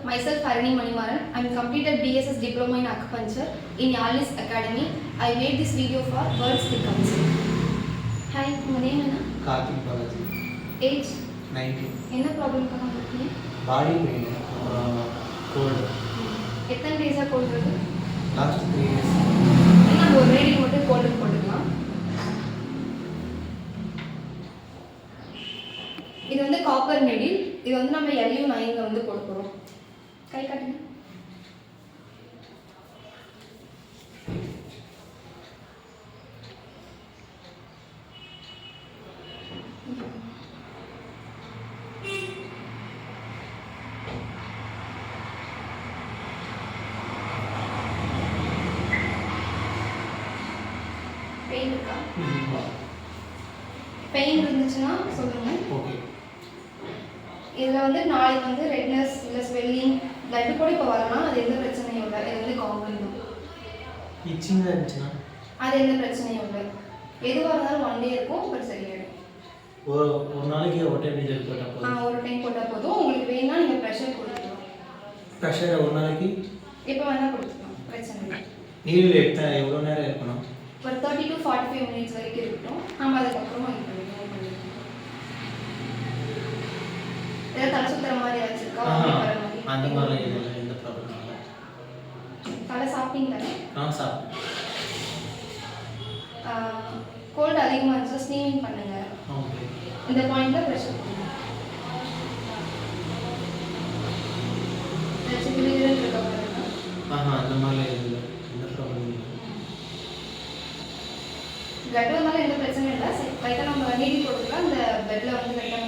myself Harini Manimaran. I am completed BSS Diploma in Acupuncture in Yalis Academy. I made this video for Words Will Council. Hi, your name is? Karthik Balaji. Age? 19. What problem is it? Body pain, cold. How many days are cold? Last 3 days. I am already cold. இது வந்து copper நெடில். இது வந்து நம்ம LU9ல வந்து போட போறோம். கை காட்டுங்க. பெயின் இருக்கா? பெயின் இருந்துச்சுன்னா சொல்லுங்க. ஓகே. இதில் வந்து நாளைக்கு வந்து ரெட்னஸ் இல்லை ஸ்வெல்லிங் பிளட் கூட இப்போ வரலாம். அது எந்த பிரச்சனையும் இல்லை. இது வந்து காமன் தான். இச்சிங்காக இருந்துச்சுன்னா அது எந்த பிரச்சனையும் இல்லை. எதுவாக இருந்தாலும் 1 டே இருக்கும், அப்புறம் சரியாயிடும். ஒரு நாளைக்கு ஒரு டைம் நீச்சல் போட்டால் போதும். ஒரு டைம் போட்டால் போதும். உங்களுக்கு வேணா நீங்கள் ப்ரெஷர் கொடுத்துக்கலாம். ப்ரெஷர் ஒரு நாளைக்கு எப்போ வேணால் கொடுத்துக்கலாம், பிரச்சனை இல்லை. நீரில் எடுத்தால் எவ்வளோ நேரம் இருக்கணும்? ஒரு 30 to 45 minutes வரைக்கும் இருக்கட்டும். நம்ம அதுக்கப்புறமா இது பண்ணிக்கலாம். ஏதாவது தலை சுத்துற மாதிரி ஏதாச்சும் இருக்கா? அந்த மாதிரி எந்த ப்ராப்ளம் இல்லை. தலை சாப்பிட்டீங்க தானே? சாப்பிட்டேன். கோல்டு அதிகமாக இருந்துச்சுன்னா ஸ்னீமிங் பண்ணுங்க. ஓகே. இந்த பாயிண்ட்ல ப்ரெஷர் பண்ணுங்க. ஏதாச்சும் விழுகிறேன்னு இருக்க பாருங்க. அந்த மாதிரி இல்லை, எந்த ப்ராப்ளம் இல்லை. பிளட் வந்தாலும் எந்த பிரச்சனையும் இல்லை. லைட்டாக நம்ம நீடி கொடுக்கலாம். அந்த பெட்டில் வந்து லைட்டாக